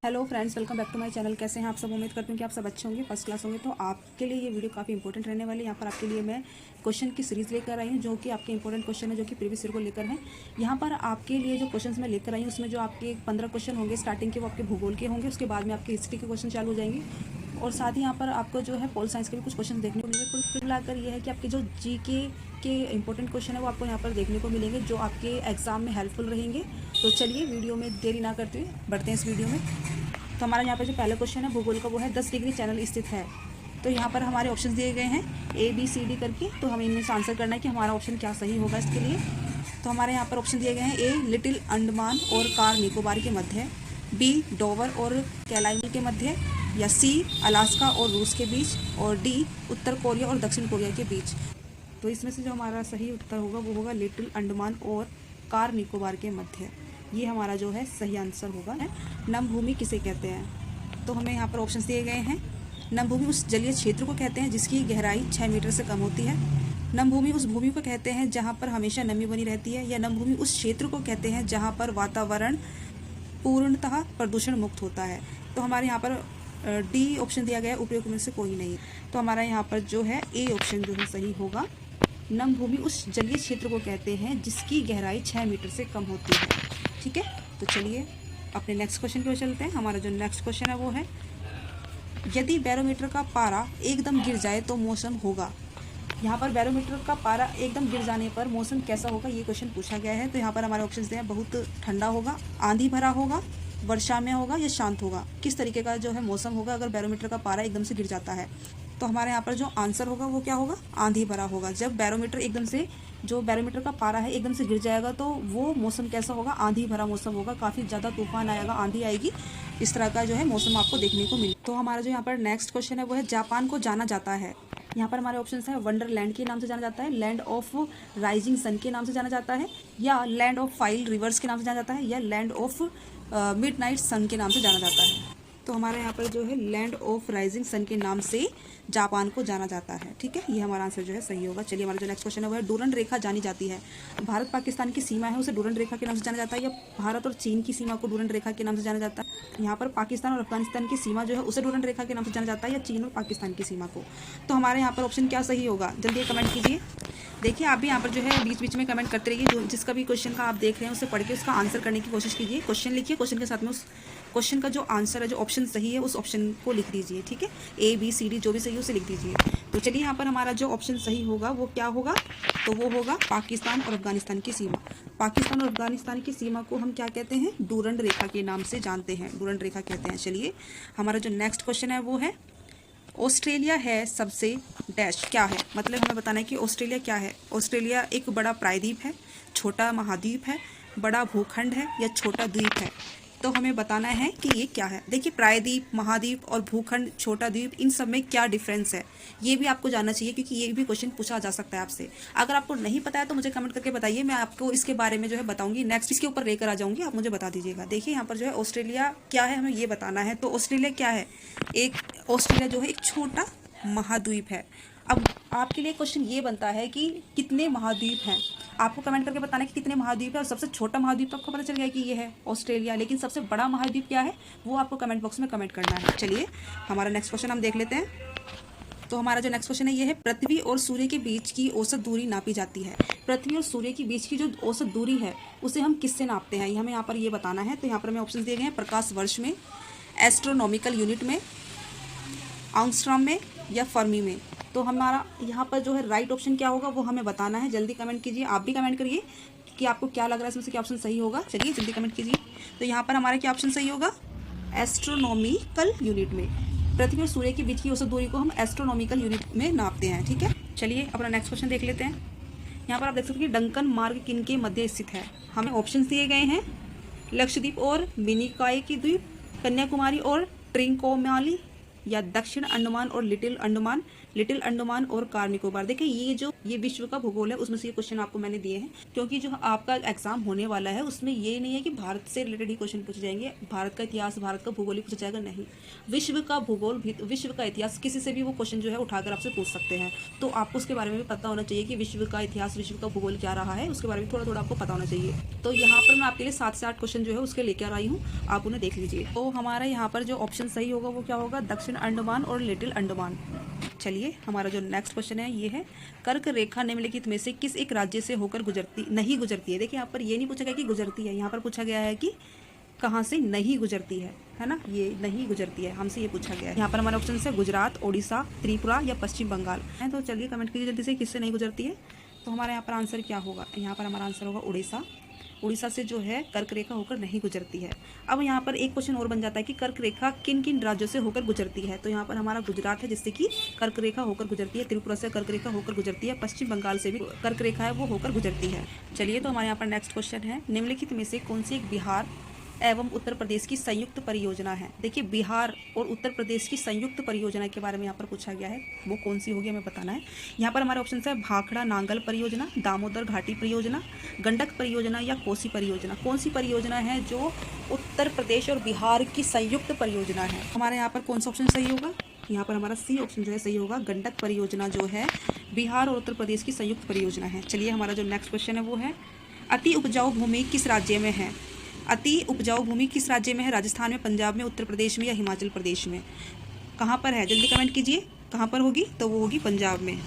Hello friends, welcome back to my channel. कैसे हैं आप सब? उम्मीद करती हूँ कि आप सब अच्छे होंगे, फर्स्ट क्लास होंगे। तो आपके लिए ये वीडियो काफ़ी इंपॉर्टेंट रहने वाली है। यहाँ पर आपके लिए मैं क्वेश्चन की सीरीज़ लेकर आई हूँ जो कि आपके इंपॉर्टेंट क्वेश्चन है, जो कि प्रीवियस ईयर को लेकर हैं। यहाँ पर आपके लिए जो क्वेश्चन मैं लेकर आई हूँ उसमें जो आपके 15 क्वेश्चन होंगे स्टार्टिंग के, वो आपके भूगोल के होंगे। उसके बाद में आपके हिस्ट्री के क्वेश्चन चालू हो जाएंगे और साथ ही यहाँ पर आपको जो है पोल साइंस के भी कुछ क्वेश्चन देखने को मिलेंगे। कुल मिलाकर ये है कि आपके जो जीके के इंपॉर्टेंट क्वेश्चन है वो आपको यहाँ पर देखने को मिलेंगे, जो आपके एग्जाम में हेल्पफुल रहेंगे। तो चलिए वीडियो में देरी ना करते हुए बढ़ते हैं इस वीडियो में। तो हमारा यहाँ पर जो पहला क्वेश्चन है भूगोल का वो है 10 डिग्री चैनल स्थित है। तो यहाँ पर हमारे ऑप्शन दिए गए हैं ABCD करके। तो हमें इनमें से आंसर करना है कि हमारा ऑप्शन क्या सही होगा इसके लिए। तो हमारे यहाँ पर ऑप्शन दिए गए हैं A लिटिल अंडमान और कार निकोबार के मध्य, B डोवर और कैलाइमल के मध्य, या C अलास्का और रूस के बीच, और D उत्तर कोरिया और दक्षिण कोरिया के बीच। तो इसमें से जो हमारा सही उत्तर होगा वो होगा लिटिल अंडमान और कार निकोबार के मध्य। ये हमारा जो है सही आंसर होगा। नमभूमि किसे कहते हैं? तो हमें यहाँ पर ऑप्शन दिए गए हैं। नमभूमि उस जलीय क्षेत्र को कहते हैं जिसकी गहराई 6 मीटर से कम होती है। नमभूमि उस भूमि को कहते हैं जहाँ पर हमेशा नमी बनी रहती है। या नमभूमि उस क्षेत्र को कहते हैं जहाँ पर वातावरण पूर्णतः प्रदूषण मुक्त होता है। तो हमारे यहाँ पर D ऑप्शन दिया गया है, उपयुक्त में से कोई नहीं। तो हमारा यहाँ पर जो है A ऑप्शन जो है सही होगा। नमभूमि उस जलीय क्षेत्र को कहते हैं जिसकी गहराई 6 मीटर से कम होती है। ठीक है, तो चलिए अपने नेक्स्ट क्वेश्चन की ओर चलते हैं। हमारा जो नेक्स्ट क्वेश्चन है वो है, यदि बैरोमीटर का पारा एकदम गिर जाए तो मौसम होगा। यहाँ पर बैरोमीटर का पारा एकदम गिर जाने पर मौसम कैसा होगा, ये क्वेश्चन पूछा गया है। तो यहाँ पर हमारे ऑप्शन हैं, बहुत ठंडा होगा, आंधी भरा होगा, वर्षा में होगा, या शांत होगा। किस तरीके का जो है मौसम होगा अगर बैरोमीटर का पारा एकदम से गिर जाता है? तो हमारे यहाँ पर जो आंसर होगा वो क्या होगा? आंधी भरा होगा। जब बैरोमीटर एकदम से, जो बैरोमीटर का पारा है एकदम से गिर जाएगा तो वो मौसम कैसा होगा? आंधी भरा मौसम होगा, काफ़ी ज़्यादा तूफान आएगा, आंधी आएगी, इस तरह का जो है मौसम आपको देखने को मिले। तो हमारा जो यहाँ पर नेक्स्ट क्वेश्चन है वो है, जापान को जाना जाता है। यहाँ पर हमारे ऑप्शन है, वंडरलैंड के नाम से जाना जाता है, लैंड ऑफ राइजिंग सन के नाम से जाना जाता है, या लैंड ऑफ फाइल रिवर्स के नाम से जाना जाता है, या लैंड ऑफ मिडनाइट सन के नाम से जाना जाता है। तो हमारे यहाँ पर जो है लैंड ऑफ राइजिंग सन के नाम से जापान को जाना जाता है। ठीक है, ये हमारा आंसर जो है सही होगा। चलिए हमारा जो नेक्स्ट क्वेश्चन है वो है, डूरंड रेखा जानी जाती है। भारत पाकिस्तान की सीमा है उसे डूरंड रेखा के नाम से जाना जाता है, या भारत और चीन की सीमा को डूरंड रेखा के नाम से जाना जाता है? यहाँ पर पाकिस्तान और अफगानिस्तान की सीमा जो है उसे डूरंड रेखा के नाम से जाना जाता है, या चीन और पाकिस्तान की सीमा को? तो हमारे यहाँ पर ऑप्शन क्या सही होगा, जल्दी कमेंट कीजिए। देखिए आप भी यहाँ पर जो है बीच बीच में कमेंट करते रहिए। जो जिसका भी क्वेश्चन का आप देख रहे हैं उसे पढ़ के उसका आंसर करने की कोशिश कीजिए। क्वेश्चन लिखिए, क्वेश्चन के साथ में उस क्वेश्चन का जो आंसर है, जो ऑप्शन सही है, उस ऑप्शन को लिख दीजिए। ठीक है, ABCD जो भी सही है उसे लिख दीजिए। तो चलिए यहाँ पर हमारा जो ऑप्शन सही होगा वो क्या होगा? तो वो होगा पाकिस्तान और अफगानिस्तान की सीमा। पाकिस्तान और अफगानिस्तान की सीमा को हम क्या कहते हैं? डूरंड रेखा के नाम से जानते हैं, डूरंड रेखा कहते हैं। चलिए हमारा जो नेक्स्ट क्वेश्चन है वो है, ऑस्ट्रेलिया है सबसे डैश क्या है? मतलब हमें बताना है कि ऑस्ट्रेलिया क्या है। ऑस्ट्रेलिया एक बड़ा प्रायद्वीप है, छोटा महाद्वीप है, बड़ा भूखंड है, या छोटा द्वीप है? तो हमें बताना है कि ये क्या है। देखिए प्रायद्वीप, महाद्वीप और भूखंड, छोटा द्वीप, इन सब में क्या डिफरेंस है ये भी आपको जानना चाहिए, क्योंकि ये भी क्वेश्चन पूछा जा सकता है आपसे। अगर आपको नहीं पता है तो मुझे कमेंट करके बताइए, मैं आपको इसके बारे में जो है बताऊंगी, नेक्स्ट इसके ऊपर लेकर आ जाऊंगी, आप मुझे बता दीजिएगा। देखिए यहाँ पर जो है ऑस्ट्रेलिया क्या है हमें ये बताना है। तो ऑस्ट्रेलिया क्या है? ऑस्ट्रेलिया जो है एक छोटा महाद्वीप है। अब आपके लिए क्वेश्चन ये बनता है कि कितने महाद्वीप हैं? आपको कमेंट करके बताना है कि कितने महाद्वीप है। और सबसे छोटा महाद्वीप तो आपको पता चल गया कि ये है ऑस्ट्रेलिया, लेकिन सबसे बड़ा महाद्वीप क्या है वो आपको कमेंट बॉक्स में कमेंट करना है। चलिए हमारा नेक्स्ट क्वेश्चन हम देख लेते हैं। तो हमारा जो नेक्स्ट क्वेश्चन है ये है, पृथ्वी और सूर्य के बीच की औसत दूरी नापी जाती है। पृथ्वी और सूर्य के बीच की जो औसत दूरी है उसे हम किससे नापते हैं, हमें यहाँ पर ये बताना है। तो यहाँ पर हमें ऑप्शन दिए गए हैं, प्रकाश वर्ष में, एस्ट्रोनॉमिकल यूनिट में, आंगस्ट्रॉम में, या फर्मी में। तो हमारा यहाँ पर जो है राइट ऑप्शन क्या होगा वो हमें बताना है। जल्दी कमेंट कीजिए, आप भी कमेंट करिए कि आपको क्या लग रहा है इसमें से क्या ऑप्शन सही होगा। चलिए जल्दी कमेंट कीजिए। तो यहाँ पर हमारा क्या ऑप्शन सही होगा? एस्ट्रोनॉमिकल यूनिट में। पृथ्वी और सूर्य के बीच की औसत दूरी को हम एस्ट्रोनॉमिकल यूनिट में नापते हैं। ठीक है, चलिए अपना नेक्स्ट क्वेश्चन देख लेते हैं। यहाँ पर आप देख सकते हैं कि डंकन मार्ग किन के मध्य स्थित है। हमें ऑप्शन दिए गए हैं, लक्षद्वीप और मिनिकॉय की द्वीप, कन्याकुमारी और ट्रिंकोमाली, या दक्षिण अंडमान और लिटिल अंडमान और कार निकोबार। देखिए ये जो ये विश्व का भूगोल है, उसमें से ये क्वेश्चन आपको मैंने दिए हैं, क्योंकि जो आपका एग्जाम होने वाला है उसमें ये नहीं है कि भारत से रिलेटेड ही क्वेश्चन पूछे जाएंगे, भारत का इतिहास, भारत का भूगोल ही पूछा जाएगा, नहीं, विश्व का भूगोल भी, विश्व का इतिहास, किसी से भी वो क्वेश्चन जो है उठाकर आपसे पूछ सकते हैं। तो आपको उसके बारे में भी पता होना चाहिए कि विश्व का इतिहास, विश्व का भूगोल क्या रहा है, उसके बारे में थोड़ा थोड़ा आपको पता होना चाहिए। तो यहाँ पर मैं आपके लिए 7 से 8 क्वेश्चन जो है उसके लेकर आई हूँ, आप उन्हें देख लीजिए। तो हमारा यहाँ पर जो ऑप्शन सही होगा वो क्या होगा, दक्षिण अंडमान और लिटिल अंडमान। चलिए हमारा जो नेक्स्ट क्वेश्चन है ये है, कर्क रेखा निम्नलिखित में से किस एक राज्य से होकर नहीं गुजरती है। देखिए यहाँ पर ये नहीं पूछा गया कि गुजरती है, यहाँ पर पूछा गया है कि कहाँ से नहीं गुजरती है ना, ये नहीं गुजरती है, हमसे ये पूछा गया है। यहाँ पर हमारा ऑप्शन है गुजरात, ओडिशा, त्रिपुरा या पश्चिम बंगाल है। तो चलिए कमेंट कीजिए जल्दी से किससे नहीं गुजरती है। तो हमारा यहाँ पर आंसर क्या होगा, यहाँ पर हमारा आंसर होगा उड़ीसा। उड़ीसा से जो है कर्क रेखा होकर नहीं गुजरती है। अब यहाँ पर एक क्वेश्चन और बन जाता है कि कर्क रेखा किन किन राज्यों से होकर गुजरती है। तो यहाँ पर हमारा गुजरात है जिससे कि कर्क रेखा होकर गुजरती है, त्रिपुरा से कर्क रेखा होकर गुजरती है, पश्चिम बंगाल से भी कर्क रेखा है वो होकर गुजरती है। चलिए तो हमारे यहाँ पर नेक्स्ट क्वेश्चन है, निम्नलिखित में से कौन सी एक बिहार एवं उत्तर प्रदेश की संयुक्त परियोजना है। देखिए बिहार और उत्तर प्रदेश की संयुक्त परियोजना के बारे में यहाँ पर पूछा गया है, वो कौन सी होगी हमें बताना है। यहाँ पर हमारे ऑप्शन है भाखड़ा नांगल परियोजना, दामोदर घाटी परियोजना, गंडक परियोजना या कोसी परियोजना। कौन सी परियोजना है जो उत्तर प्रदेश और बिहार की संयुक्त परियोजना है। हमारे यहाँ पर कौन सा ऑप्शन सही होगा, यहाँ पर हमारा सी ऑप्शन जो है सही होगा, गंडक परियोजना जो है बिहार और उत्तर प्रदेश की संयुक्त परियोजना है। चलिए हमारा जो नेक्स्ट क्वेश्चन है वो है, अति उपजाऊ भूमि किस राज्य में है। अति उपजाऊ भूमि किस राज्य में है, राजस्थान में, पंजाब में, उत्तर प्रदेश में या हिमाचल प्रदेश में, कहाँ पर है, जल्दी कमेंट कीजिए कहाँ पर होगी। तो वो होगी पंजाब में।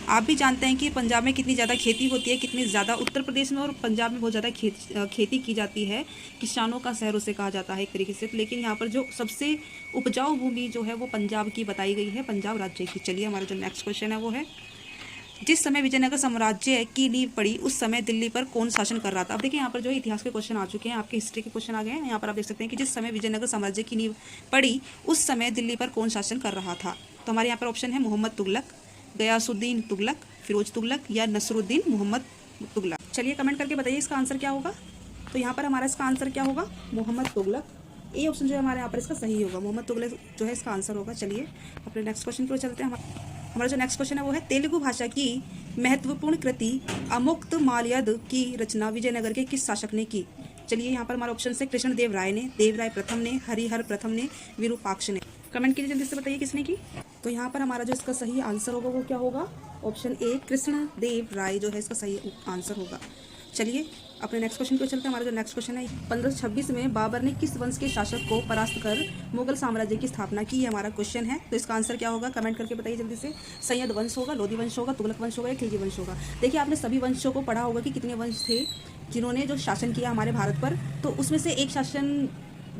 आप भी जानते हैं कि पंजाब में कितनी ज़्यादा खेती होती है, कितनी ज़्यादा उत्तर प्रदेश में और पंजाब में बहुत ज़्यादा खेती की जाती है, किसानों का शहर उसे कहा जाता है एक तरीके से। लेकिन यहाँ पर जो सबसे उपजाऊ भूमि जो है वो पंजाब की बताई गई है, पंजाब राज्य की। चलिए हमारा जो नेक्स्ट क्वेश्चन है वो है, जिस समय विजयनगर साम्राज्य की नींव पड़ी उस समय दिल्ली पर कौन शासन कर रहा था। अब देखिए यहाँ पर जो इतिहास के क्वेश्चन आ चुके हैं, आपके हिस्ट्री के क्वेश्चन आ गए हैं। यहाँ पर आप देख सकते हैं कि जिस समय विजयनगर साम्राज्य की नींव पड़ी उस समय दिल्ली पर कौन शासन कर रहा था। तो हमारे यहाँ पर ऑप्शन है मोहम्मद तुगलक, गयासुद्दीन तुगलक, फिरोज तुगलक या नसरुद्दीन मोहम्मद तुगलक। चलिए कमेंट करके बताइए इसका आंसर क्या होगा। तो यहाँ पर हमारा इसका आंसर क्या होगा, मोहम्मद तुगलक। ए ऑप्शन जो है हमारे यहाँ पर इसका सही होगा, मोहम्मद तुगलक जो है इसका आंसर होगा। चलिए अपने नेक्स्ट क्वेश्चन पर चलते हैं। हमारा जो नेक्स्ट क्वेश्चन है वो है, तेलुगु भाषा की महत्वपूर्ण कृति अमुक्त माल्यद की रचना विजयनगर के किस शासक ने की। चलिए यहाँ पर हमारा ऑप्शन है कृष्ण देव राय ने, देवराय प्रथम ने, हरिहर प्रथम ने, विरूपाक्ष ने। कमेंट कीजिए जल्दी से बताइए किसने की। तो यहाँ पर हमारा जो इसका सही आंसर होगा वो क्या होगा, ऑप्शन ए कृष्ण देव राय जो है इसका सही आंसर होगा। चलिए अपने नेक्स्ट क्वेश्चन पे चलते हैं। हमारा जो नेक्स्ट क्वेश्चन है, 1526 में बाबर ने किस वंश के शासक को परास्त कर मुगल साम्राज्य की स्थापना की, ये हमारा क्वेश्चन है। तो इसका आंसर क्या होगा, कमेंट करके बताइए जल्दी से। सैयद वंश होगा, लोधी वंश होगा, तुगलक वंश होगा या खिलजी वंश होगा। देखिए आपने सभी वंशों को पढ़ा होगा कि कितने वंश थे जिन्होंने जो शासन किया हमारे भारत पर। तो उसमें से एक शासन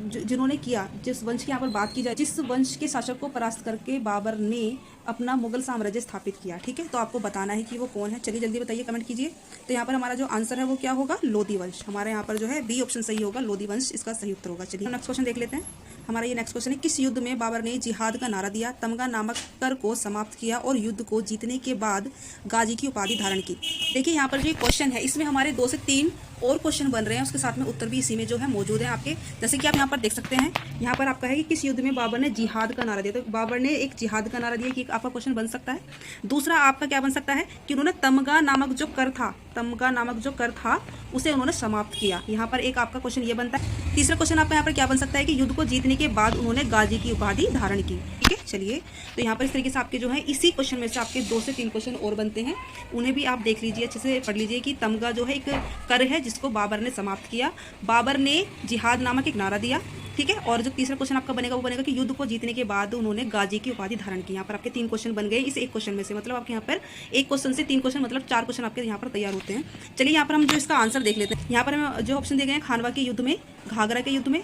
जिन्होंने किया, जिस वंश की यहाँ पर बात की जाए, जिस वंश के शासक को परास्त करके बाबर ने अपना मुगल साम्राज्य स्थापित किया, ठीक है। तो आपको बताना है कि वो कौन है। चलिए जल्दी बताइए, कमेंट कीजिए। तो यहाँ पर हमारा जो आंसर है वो क्या होगा, लोधी वंश। हमारे यहाँ पर जो है बी ऑप्शन सही होगा, लोधी वंश इसका सही उत्तर होगा। चलिए नेक्स्ट क्वेश्चन देख लेते हैं। हमारा ये नेक्स्ट क्वेश्चन है, किस युद्ध में बाबर ने जिहाद का नारा दिया, तमगा नामक कर को समाप्त किया और युद्ध को जीतने के बाद गाजी की उपाधि धारण की। देखिए यहाँ पर जो क्वेश्चन है इसमें हमारे 2 से 3 और क्वेश्चन बन रहे हैं, उसके साथ में उत्तर भी इसी में जो है मौजूद है आपके। जैसे कि आप यहाँ पर देख सकते हैं, यहाँ पर आपका है कि किस युद्ध में बाबर ने जिहाद का नारा दिया। तो बाबर ने एक जिहाद का नारा दिया कि आपका क्वेश्चन बन सकता है। दूसरा आपका क्या बन सकता है कि उन्होंने तमगा नामक जो कर था उसे उन्होंने समाप्त किया। यहाँ पर एक आपका क्वेश्चन ये बनता है। तीसरा क्वेश्चन आपका यहाँ पर क्या बन सकता है कि युद्ध को जीतने के बाद उन्होंने गाजी की उपाधि धारण की, ठीक है। चलिए तो यहाँ पर इस तरीके से आपके जो है इसी क्वेश्चन में से आपके 2 से 3 क्वेश्चन और बनते हैं, उन्हें भी आप देख लीजिए, अच्छे से पढ़ लीजिए कि तमगा जो है एक कर है जिसको बाबर ने समाप्त किया, बाबर ने जिहाद नामक एक नारा दिया, ठीक है। और जो तीसरा क्वेश्चन आपका बनेगा वो बनेगा कि युद्ध को जीतने के बाद उन्होंने गाजी की उपाधि धारण की। यहाँ पर आपके 3 क्वेश्चन बन गए इस एक क्वेश्चन में से, मतलब आपके यहाँ पर एक क्वेश्चन से 3 क्वेश्चन, मतलब 4 क्वेश्चन आपके यहाँ पर तैयार होते हैं। चलिए यहाँ पर हम जो इसका आंसर देख लेते हैं। यहाँ पर हम जो ऑप्शन दिए गए हैं, खानवा के युद्ध में, घाघरा के युद्ध में,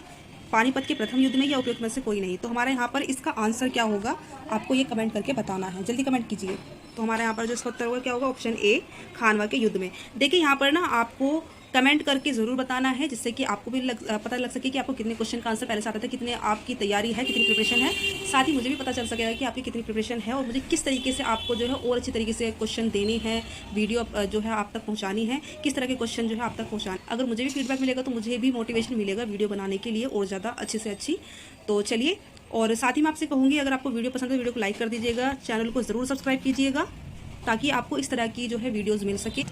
पानीपत के प्रथम युद्ध में या उपयुक्त में से कोई नहीं। तो हमारे यहाँ पर इसका आंसर क्या होगा आपको ये कमेंट करके बताना है, जल्दी कमेंट कीजिए। तो हमारे यहाँ पर जो इसका उत्तर होगा क्या होगा, ऑप्शन ए खानवा के युद्ध में। देखिए यहाँ पर ना आपको कमेंट करके ज़रूर बताना है, जिससे कि आपको भी पता लग सके कि आपको कितने क्वेश्चन का आंसर पहले से आता था, कितने आपकी तैयारी है, कितनी प्रिपरेशन है। साथ ही मुझे भी पता चल सकेगा कि आपकी कितनी प्रिपरेशन है और मुझे किस तरीके से आपको जो है और अच्छी तरीके से क्वेश्चन देने हैं, वीडियो जो है आप तक पहुंचानी है, किस तरह के क्वेश्चन जो है आप तक पहुंचाने। अगर मुझे भी फीडबैक मिलेगा तो मुझे भी मोटिवेशन मिलेगा वीडियो बनाने के लिए और ज़्यादा अच्छी से अच्छी। तो चलिए, और साथ ही मैं आपसे कहूँगी अगर आपको वीडियो पसंद है तो वीडियो को लाइक कर दीजिएगा, चैनल को ज़रूर सब्सक्राइब कीजिएगा ताकि आपको इस तरह की जो है वीडियोज़ मिल सके।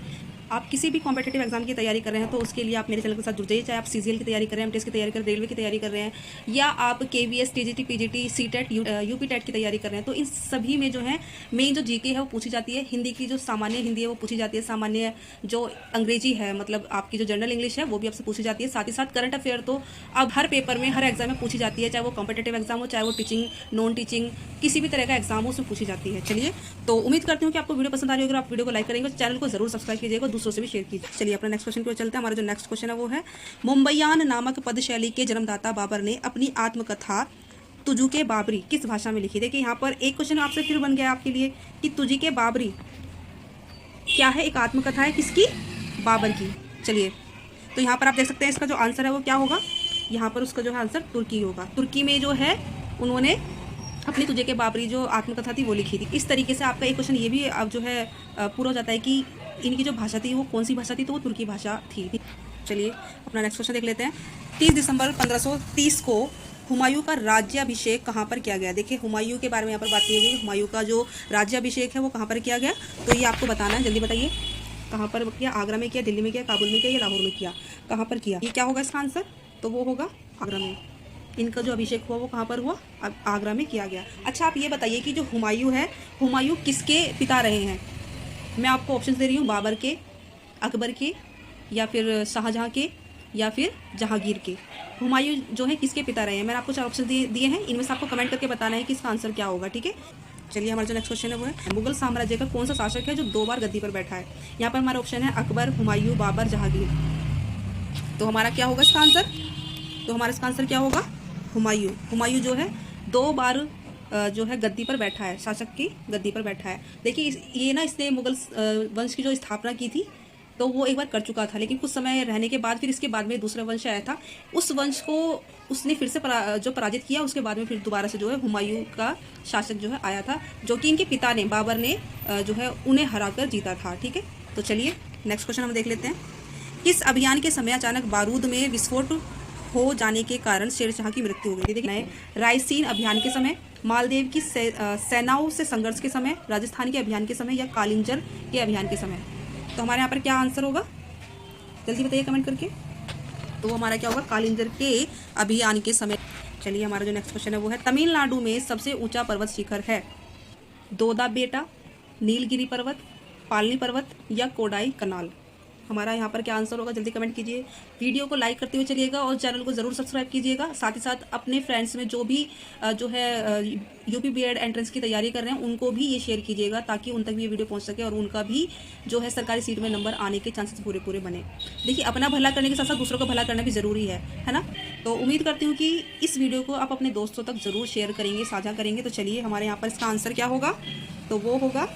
आप किसी भी कॉम्पिटिटिव एग्जाम की तैयारी कर रहे हैं तो उसके लिए आप मेरे चैनल के साथ जुड़ जाइए। चाहे आप सीजीएल की तैयारी कर रहे हैं, एमटीएस की तैयारी कर रहे हैं, रेलवे की तैयारी कर रहे हैं, या आप KVS, TGT, PGT, CTET, UP TET की तैयारी कर रहे हैं, तो इन सभी में जो है मेन जो जीके है वो पूछी जाती है। हिंदी की जो सामान्य हिंदी है वो पूछी जाती है, सामान्य जो अंग्रेजी है मतलब आपकी जो जनरल इंग्लिश है वो भी आपसे पूछी जाती है। साथ ही साथ करंट अफेयर तो अब हर पेपर में, हर एग्जाम में पूछी जाती है, चाहे वो कॉम्पिटिटिव एग्जाम हो, चाहे वो टीचिंग, नॉन टीचिंग, किसी भी तरह का एग्जाम हो उसमें पूछी जाती है। चलिए, तो उम्मीद करती हूँ कि आपको वीडियो पसंद आ रही होगी। अगर आप वीडियो को लाइक करेंगे तो चैनल को जरूर सब्सक्राइब कीजिएगा, दूसरों से भी शेयर कीजिए। चलिए अपना नेक्स्ट क्वेश्चन की ओर चलते हैं। हमारा जो नेक्स्ट क्वेश्चन है वो है, मुंबईयान नामक पद शैली के जन्मदाता बाबर ने अपनी आत्मकथा तुझुके बाबरी किस भाषा में लिखी? देखिए यहाँ पर एक क्वेश्चन आपसे फिर बन गया आपके लिए कि तुझुके बाबरी क्या है? एक आत्मकथा है, किसकी? बाबर की। चलिए, तो यहाँ पर आप देख सकते हैं इसका जो आंसर है वो क्या होगा। यहाँ पर उसका जो है आंसर तुर्की होगा। तुर्की में जो है उन्होंने अपनी तुझुके बाबरी जो आत्मकथा थी वो लिखी थी। इस तरीके से आपका एक क्वेश्चन ये भी अब जो है पूरा हो जाता है कि इनकी जो भाषा थी वो कौन सी भाषा थी, तो वो तुर्की भाषा थी। चलिए अपना नेक्स्ट क्वेश्चन देख लेते हैं। 30 दिसंबर 1530 को हुमायूं का राज्याभिषेक कहाँ पर किया गया? देखिए हुमायूं के बारे में यहाँ पर बात की गई। हुमायूं का जो राज्याभिषेक है वो कहाँ पर किया गया, तो ये आपको बताना है। जल्दी बताइए, कहाँ पर किया? आगरा में किया, दिल्ली में किया, काबुल में किया या लाहौर में किया? कहाँ पर किया? ये क्या होगा इसका आंसर? तो वो होगा आगरा में। इनका जो अभिषेक हुआ वो कहाँ पर हुआ? आगरा में किया गया। अच्छा, आप ये बताइए कि जो हुमायूं है, हुमायूं किसके पिता रहे हैं? मैं आपको ऑप्शन दे रही हूँ, बाबर के, अकबर के, या फिर शाहजहाँ के, या फिर जहांगीर के। हुमायूं जो है किसके पिता रहे हैं? मैंने आपको 4 ऑप्शन दिए हैं, इनमें से आपको कमेंट करके बताना है कि इसका आंसर क्या होगा। ठीक है, चलिए हमारा जो नेक्स्ट क्वेश्चन है वो है, मुगल साम्राज्य का कौन सा शासक है जो 2 बार गद्दी पर बैठा है? यहाँ पर हमारा ऑप्शन है अकबर, हुमायूं, बाबर, जहांगीर। तो हमारा क्या होगा इसका आंसर? तो हमारा इसका आंसर क्या होगा? हुमायूं। हुमायूं जो है 2 बार जो है गद्दी पर बैठा है, शासक की गद्दी पर बैठा है। देखिए ये ना, इसने मुगल वंश की जो स्थापना की थी तो वो एक बार कर चुका था, लेकिन कुछ समय रहने के बाद फिर इसके बाद में दूसरा वंश आया था, उस वंश को उसने फिर से जो पराजित किया, उसके बाद में फिर दोबारा से जो है हुमायूं का शासक जो है आया था, जो कि इनके पिता ने, बाबर ने जो है उन्हें हराकर जीता था। ठीक है, तो चलिए नेक्स्ट क्वेश्चन हम देख लेते हैं। किस अभियान के समय अचानक बारूद में विस्फोट हो जाने के कारण शेरशाह की मृत्यु हो गई? देखिए, रायसीन अभियान के समय, मालदेव की सेनाओं से संघर्ष के समय, राजस्थान के अभियान के समय, या कालिंजर के अभियान के समय? तो हमारे यहाँ पर क्या आंसर होगा? जल्दी बताइए कमेंट करके। तो हमारा क्या होगा? कालिंजर के अभियान के समय। चलिए हमारा जो नेक्स्ट क्वेश्चन है वो है, तमिलनाडु में सबसे ऊंचा पर्वत शिखर है? दोदा बेटा, नीलगिरी पर्वत, पालनी पर्वत, या कोडाई कनाल? हमारा यहाँ पर क्या आंसर होगा? जल्दी कमेंट कीजिए। वीडियो को लाइक करते हुए चलिएगा और चैनल को ज़रूर सब्सक्राइब कीजिएगा। साथ ही साथ अपने फ्रेंड्स में जो भी जो है यूपी बीएड एंट्रेंस की तैयारी कर रहे हैं उनको भी ये शेयर कीजिएगा, ताकि उन तक भी ये वीडियो पहुँच सके और उनका भी जो है सरकारी सीट में नंबर आने के चांसेस पूरे बने। देखिए, अपना भला करने के साथ साथ दूसरों का भला करना भी ज़रूरी है ना। तो उम्मीद करती हूँ कि इस वीडियो को आप अपने दोस्तों तक ज़रूर शेयर करेंगे, साझा करेंगे। तो चलिए हमारे यहाँ पर इसका आंसर क्या होगा? तो वो होगा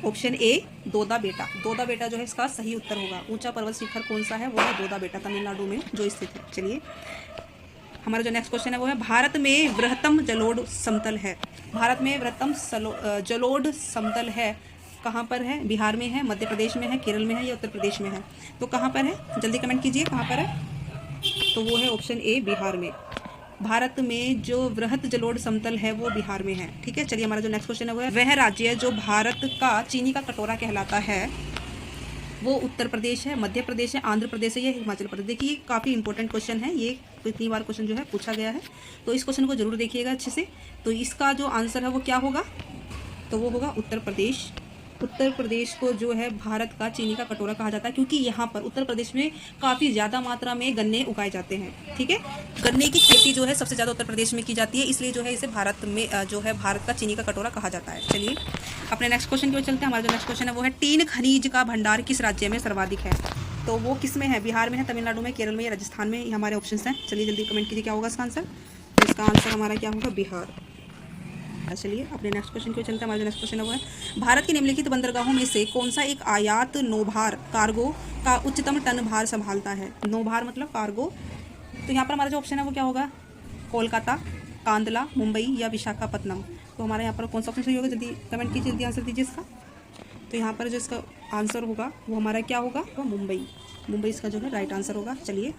ऑप्शन ए, दोदा बेटा। दोदा बेटा जो है इसका सही उत्तर होगा। ऊंचा पर्वत शिखर कौन सा है? वो है दोदा बेटा, तमिलनाडु में जो स्थित है। चलिए हमारा जो नेक्स्ट क्वेश्चन है वो है, भारत में वृहत्तम जलोढ़ समतल है? भारत में वृहत्तम जलोढ़ समतल है कहाँ पर है? बिहार में है, मध्य प्रदेश में है, केरल में है, या उत्तर प्रदेश में है? तो कहाँ पर है? जल्दी कमेंट कीजिए कहाँ पर है। तो वो है ऑप्शन ए, बिहार में। भारत में जो वृहत जलोढ़ समतल है वो बिहार में है। ठीक है, चलिए हमारा जो नेक्स्ट क्वेश्चन है वो है, वह राज्य जो भारत का चीनी का कटोरा कहलाता है वो उत्तर प्रदेश है, मध्य प्रदेश है, आंध्र प्रदेश है, या हिमाचल प्रदेश? देखिए काफ़ी इंपॉर्टेंट क्वेश्चन है ये, इतनी बार क्वेश्चन जो है पूछा गया है, तो इस क्वेश्चन को जरूर देखिएगा अच्छे से। तो इसका जो आंसर है वो क्या होगा? तो वो होगा उत्तर प्रदेश। उत्तर प्रदेश को जो है भारत का चीनी का कटोरा कहा जाता है, क्योंकि यहाँ पर उत्तर प्रदेश में काफ़ी ज़्यादा मात्रा में गन्ने उगाए जाते हैं। ठीक है, गन्ने की खेती जो है सबसे ज़्यादा उत्तर प्रदेश में की जाती है, इसलिए जो है इसे भारत में जो है भारत का चीनी का कटोरा कहा जाता है। चलिए अपने नेक्स्ट क्वेश्चन की ओर चलते हैं। हमारा जो नेक्स्ट क्वेश्चन है वो है, टीन खनिज का भंडार किस राज्य में सर्वाधिक है? तो वो किस में है? बिहार में है, तमिलनाडु में, केरल में, या राजस्थान में? ये हमारे ऑप्शन हैं। चलिए जल्दी कमेंट कीजिए क्या होगा इसका आंसर। तो इसका आंसर हमारा क्या होगा? बिहार। चलिए अपने नेक्स्ट क्वेश्चन की ओर चलते हैं। हमारा जो नेक्स्ट क्वेश्चन है वो है, भारत की निम्नलिखित बंदरगाहों में से कौन सा एक आयात नौभार कार्गो का उच्चतम टन भार संभालता है? नौभार मतलब कार्गो। तो यहाँ पर हमारा जो ऑप्शन है वो क्या होगा? कोलकाता, कांदला, मुंबई, या विशाखापत्तनम? तो हमारे यहाँ पर कौन सा ऑप्शन सही होगा? जल्दी कमेंट कीजिए, जल्दी आंसर दीजिए इसका। तो यहाँ पर जो इसका आंसर होगा वो हमारा क्या होगा? वो मुंबई। मुंबई इसका जो है राइट आंसर होगा। चलिए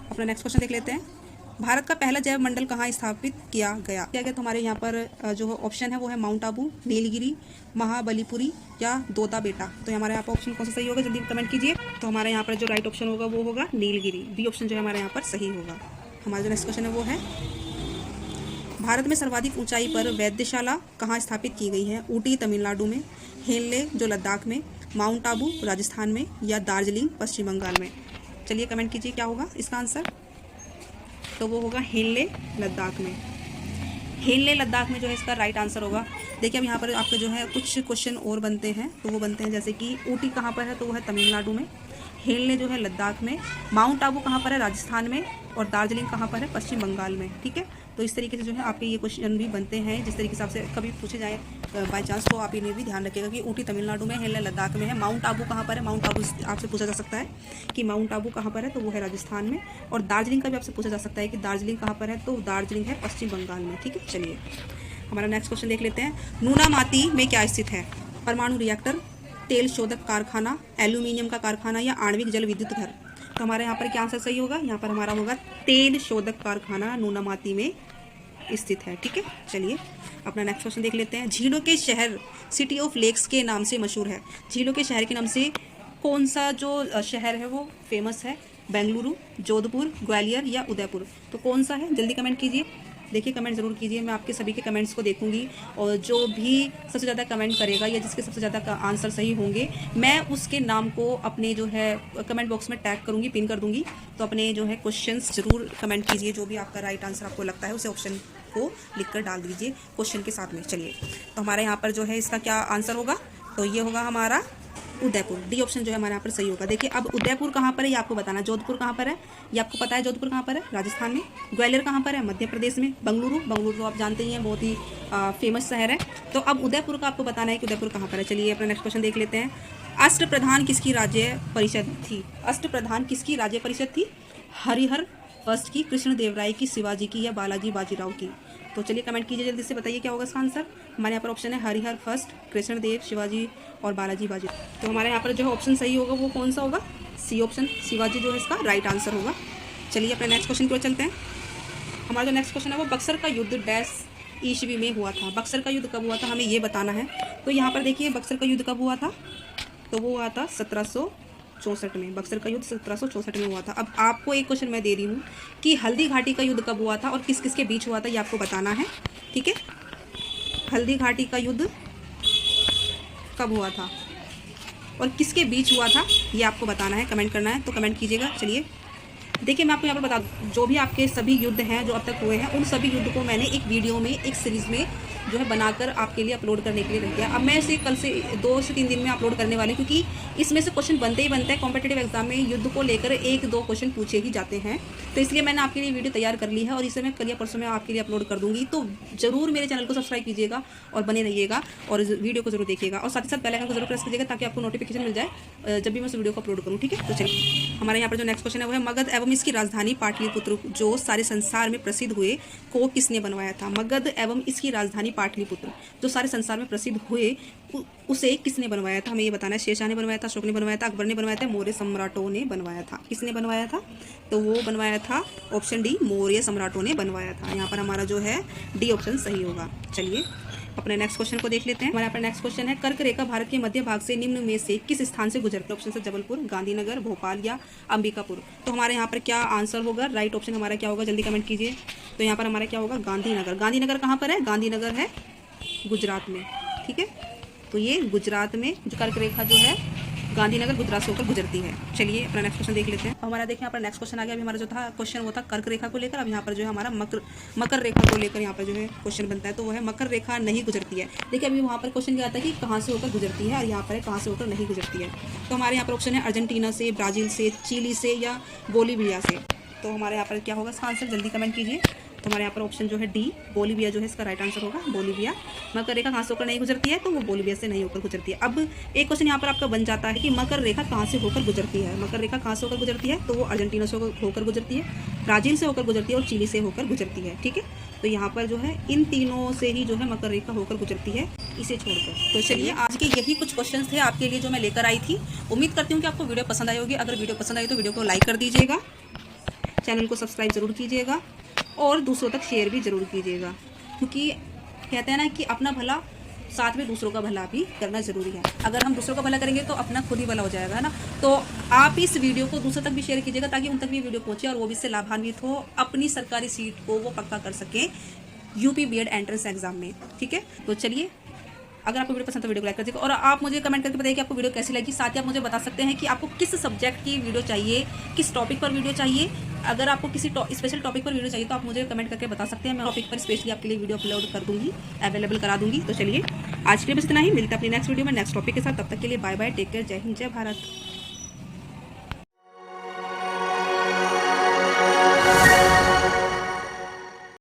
अपना नेक्स्ट क्वेश्चन देख लेते हैं। भारत का पहला जैव मंडल कहाँ स्थापित किया गया? तो हमारे यहाँ पर जो ऑप्शन है वो है माउंट आबू, नीलगिरी, महाबलीपुरी या दोदा बेटा। तो हमारे यहाँ पर ऑप्शन कौन सा सही होगा, जल्दी कमेंट कीजिए। तो हमारे यहाँ पर जो राइट ऑप्शन होगा वो होगा नीलगिरी, बी ऑप्शन जो है हमारे यहाँ पर सही होगा। हमारा जो नेक्स्ट क्वेश्चन है वो है भारत में सर्वाधिक ऊंचाई पर वेधशाला कहाँ स्थापित की गई है? ऊटी तमिलनाडु में, हेनले जो लद्दाख में, माउंट आबू राजस्थान में या दार्जिलिंग पश्चिम बंगाल में? चलिए कमेंट कीजिए क्या होगा इसका आंसर। तो वो होगा हेनले लद्दाख में। हेनले लद्दाख में जो है इसका राइट आंसर होगा। देखिए अब यहाँ पर आपके जो है कुछ क्वेश्चन और बनते हैं, तो वो बनते हैं जैसे कि ऊटी कहाँ पर है, तो वो है तमिलनाडु में, हेनले जो है लद्दाख में, माउंट आबू कहाँ पर है, राजस्थान में, और दार्जिलिंग कहाँ पर है, पश्चिम बंगाल में। ठीक है, तो इस तरीके से जो है आपके ये क्वेश्चन भी बनते हैं। जिस तरीके से आपसे कभी पूछे जाए बाय चांस, तो आप इन्हें भी ध्यान रखिएगा कि ऊटी तमिलनाडु में, हेनले लद्दाख में है, माउंट आबू कहाँ पर है, माउंट आबू आपसे पूछा जा सकता है कि माउंट आबू कहाँ पर है, तो वो है राजस्थान में, और दार्जिलिंग का भी आपसे पूछा जा सकता है कि दार्जिलिंग कहाँ पर है, तो दार्जिलिंग है पश्चिम बंगाल में। ठीक है, चलिए हमारा नेक्स्ट क्वेश्चन देख लेते हैं। नूनामाती में क्या स्थित है? परमाणु रिएक्टर, तेल शोधक कारखाना, एल्यूमिनियम का कारखाना या आणविक जल विद्युत घर? तो हमारे यहाँ पर क्या आंसर सही होगा, यहाँ पर हमारा होगा तेल शोधक कारखाना नूनामाती में स्थित है। ठीक है, चलिए अपना नेक्स्ट क्वेश्चन देख लेते हैं। झीलों के शहर सिटी ऑफ लेक्स के नाम से मशहूर है। झीलों के शहर के नाम से कौन सा जो शहर है वो फेमस है? बेंगलुरु, जोधपुर, ग्वालियर या उदयपुर? तो कौन सा है, जल्दी कमेंट कीजिए। देखिए कमेंट ज़रूर कीजिए, मैं आपके सभी के कमेंट्स को देखूंगी, और जो भी सबसे ज़्यादा कमेंट करेगा या जिसके सबसे ज़्यादा आंसर सही होंगे, मैं उसके नाम को अपने जो है कमेंट बॉक्स में टैग करूंगी, पिन कर दूंगी। तो अपने जो है क्वेश्चंस ज़रूर कमेंट कीजिए, जो भी आपका राइट आंसर आपको लगता है उसे ऑप्शन को लिखकर डाल दीजिए क्वेश्चन के साथ में। चलिए तो हमारे यहाँ पर जो है इसका क्या आंसर होगा, तो ये होगा हमारा उदयपुर, डी ऑप्शन जो है हमारे यहाँ पर सही होगा। देखिए अब उदयपुर कहाँ पर है ये आपको बताना, जोधपुर कहाँ पर है ये आपको पता है, जोधपुर कहाँ पर है, राजस्थान में, ग्वालियर कहाँ पर है, मध्य प्रदेश में, बेंगलुरु तो आप जानते ही हैं बहुत ही फेमस शहर है। तो अब उदयपुर का आपको बताना है कि उदयपुर कहाँ पर है। चलिए अपना नेक्स्ट क्वेश्चन देख लेते हैं। अष्टप्रधान किसकी राज्य परिषद थी? अष्टप्रधान किसकी राज्य परिषद थी? हरिहर फर्स्ट की, कृष्णदेवराय की, शिवाजी की या बालाजी बाजीराव की? तो चलिए कमेंट कीजिए, जल्दी से बताइए क्या होगा इसका आंसर। हमारे यहाँ पर ऑप्शन है हरिहर फर्स्ट, कृष्णदेव, शिवाजी और बालाजी बाजी। तो हमारे यहाँ पर जो है ऑप्शन सही होगा वो कौन सा होगा, सी ऑप्शन, शिवाजी जो है इसका राइट आंसर होगा। चलिए अपने नेक्स्ट क्वेश्चन की ओर चलते हैं। हमारा जो नेक्स्ट क्वेश्चन है वो बक्सर का युद्ध डैश ईस्वी में हुआ था। बक्सर का युद्ध कब हुआ था हमें ये बताना है। तो यहाँ पर देखिए बक्सर का युद्ध कब हुआ था, तो वो हुआ था 1764 में। बक्सर का युद्ध 1764 में हुआ था। अब आपको एक क्वेश्चन मैं दे रही हूँ कि हल्दी घाटी का युद्ध कब हुआ था और किस किस के बीच हुआ था, ये आपको बताना है। ठीक है, हल्दी घाटी का युद्ध कब हुआ था और किसके बीच हुआ था ये आपको बताना है, कमेंट करना है, तो कमेंट कीजिएगा। चलिए देखिए मैं आपको यहाँ पर बता दूँ, जो भी आपके सभी युद्ध हैं जो अब तक हुए हैं, उन सभी युद्ध को मैंने एक वीडियो में, एक सीरीज़ में जो है बनाकर आपके लिए अपलोड करने के लिए रख दिया। अब मैं इसे कल से 2 से 3 दिन में अपलोड करने वाली हूँ, क्योंकि इसमें से क्वेश्चन बनते ही बनते हैं। कॉम्पिटिटिव एग्जाम में युद्ध को लेकर 1-2 क्वेश्चन पूछे ही जाते हैं, तो इसलिए मैंने आपके लिए वीडियो तैयार कर ली है और इसे मैं कल या परसों में आपके लिए अपलोड कर दूँगी। तो जरूर मेरे चैनल को सब्सक्राइब कीजिएगा और बने रहिएगा और वीडियो को जरूर देखिएगा, और साथ ही साथ बेल आइकन को जरूर प्रेस कीजिएगा ताकि आपको नोटिफिकेशन मिल जाए जब भी मैं उस वीडियो को अपलोड करूँ। ठीक है, तो चलिए हमारे यहाँ पर जो नेक्स्ट क्वेश्चन है वो है मगध एवं इसकी राजधानी पाटलिपुत्र जो सारे संसार में प्रसिद्ध हुए को किसने बनवाया था? मगध एवं इसकी राजधानी पाटलिपुत्र जो सारे संसार में प्रसिद्ध हुए उसे किसने बनवाया था, हमें ये बताना है। शेरशाह ने बनवाया था, अशोक ने बनवाया था, अकबर ने बनवाया था, मौर्य सम्राटों ने बनवाया था? किसने बनवाया था? तो वो बनवाया था ऑप्शन डी, मौर्य सम्राटों ने बनवाया था। यहाँ पर हमारा जो है डी ऑप्शन सही होगा। चलिए अपने नेक्स्ट क्वेश्चन को देख लेते हैं। हमारे यहाँ पर नेक्स्ट क्वेश्चन है कर्क रेखा भारत के मध्य भाग से निम्न में से किस स्थान से गुजरती है? ऑप्शन से जबलपुर, गांधीनगर, भोपाल या अंबिकापुर? तो हमारे यहाँ पर क्या आंसर होगा, राइट ऑप्शन हमारा क्या होगा, जल्दी कमेंट कीजिए। तो यहाँ पर हमारा क्या होगा, गांधीनगर। गांधीनगर कहाँ पर है? गांधीनगर है गुजरात में। ठीक है, तो ये गुजरात में जो कर्क रेखा जो है गांधीनगर गुजरात से होकर गुजरती है। चलिए अपना नेक्स्ट क्वेश्चन देख लेते हैं। हमारा देखिए यहाँ पर नेक्स्ट क्वेश्चन आ गया। अभी हमारा जो था क्वेश्चन वो था कर्क रेखा को लेकर, अब यहाँ पर जो है हमारा मकर रेखा को लेकर यहाँ पर जो है क्वेश्चन बनता है, तो वो है मकर रेखा नहीं गुजरती है। देखिए अभी वहाँ पर क्वेश्चन क्या आता है कि कहाँ से होकर गुजरती है, और यहाँ पर कहाँ से होकर नहीं गुजरती है। तो हमारे यहाँ पर ऑप्शन है अर्जेंटीना से, ब्राज़ील से, चिली से या बोलीविया से? तो हमारे यहाँ पर क्या होगा इसका आंसर, जल्दी कमेंट कीजिए। तो हमारे यहाँ पर ऑप्शन जो है डी, बोलीविया जो है इसका राइट आंसर होगा। बोलीविया मकर रेखा कहाँ से होकर नहीं गुजरती है, तो वो बोलीविया से नहीं होकर गुजरती है। अब एक क्वेश्चन यहाँ पर आपका बन जाता है कि मकर रेखा कहाँ से होकर गुजरती है। मकर रेखा कहाँ से होकर गुजरती है, तो वो अर्जेंटीना से होकर गुजरती है, ब्राज़ील से होकर गुजरती है और चिली से होकर गुजरती है। ठीक है, तो यहाँ पर जो है इन तीनों से ही जो है मकर रेखा होकर गुजरती है, इसे छोड़कर। तो चलिए आज के यही कुछ क्वेश्चन थे आपके लिए जो मैं लेकर आई थी। उम्मीद करती हूँ कि आपको वीडियो पसंद आई होगी। अगर वीडियो पसंद आई तो वीडियो को लाइक कर दीजिएगा, चैनल को सब्सक्राइब जरूर कीजिएगा और दूसरों तक शेयर भी ज़रूर कीजिएगा, क्योंकि कहते हैं ना कि अपना भला साथ में दूसरों का भला भी करना ज़रूरी है। अगर हम दूसरों का भला करेंगे तो अपना खुद ही भला हो जाएगा, है ना। तो आप इस वीडियो को दूसरों तक भी शेयर कीजिएगा ताकि उन तक भी वीडियो पहुंचे और वो भी इससे लाभान्वित हो, अपनी सरकारी सीट को वो पक्का कर सकें यूपी बीएड एंट्रेंस एग्जाम में। ठीक है, तो चलिए, अगर आपको वीडियो पसंद तो वीडियो को लाइक कर दीजिएगा और आप मुझे कमेंट करके बताइए कि आपको वीडियो कैसी लगी। साथ ही आप मुझे बता सकते हैं कि आपको किस सब्जेक्ट की वीडियो चाहिए, किस टॉपिक पर वीडियो चाहिए। अगर आपको किसी स्पेशल टॉपिक पर वीडियो चाहिए तो आप मुझे कमेंट करके बता सकते हैं, मैं टॉपिक पर स्पेशली आपके लिए वीडियो अपलोड कर दूंगी, अवेलेबल करा दूंगी। तो चलिए, आज के लिए बस इतना ही, मिलता है अपनी नेक्स्ट वीडियो में नेक्स्ट टॉपिक के साथ। तब तक के लिए बाय बाय, टेक केयर, जय हिंद, जय भारत।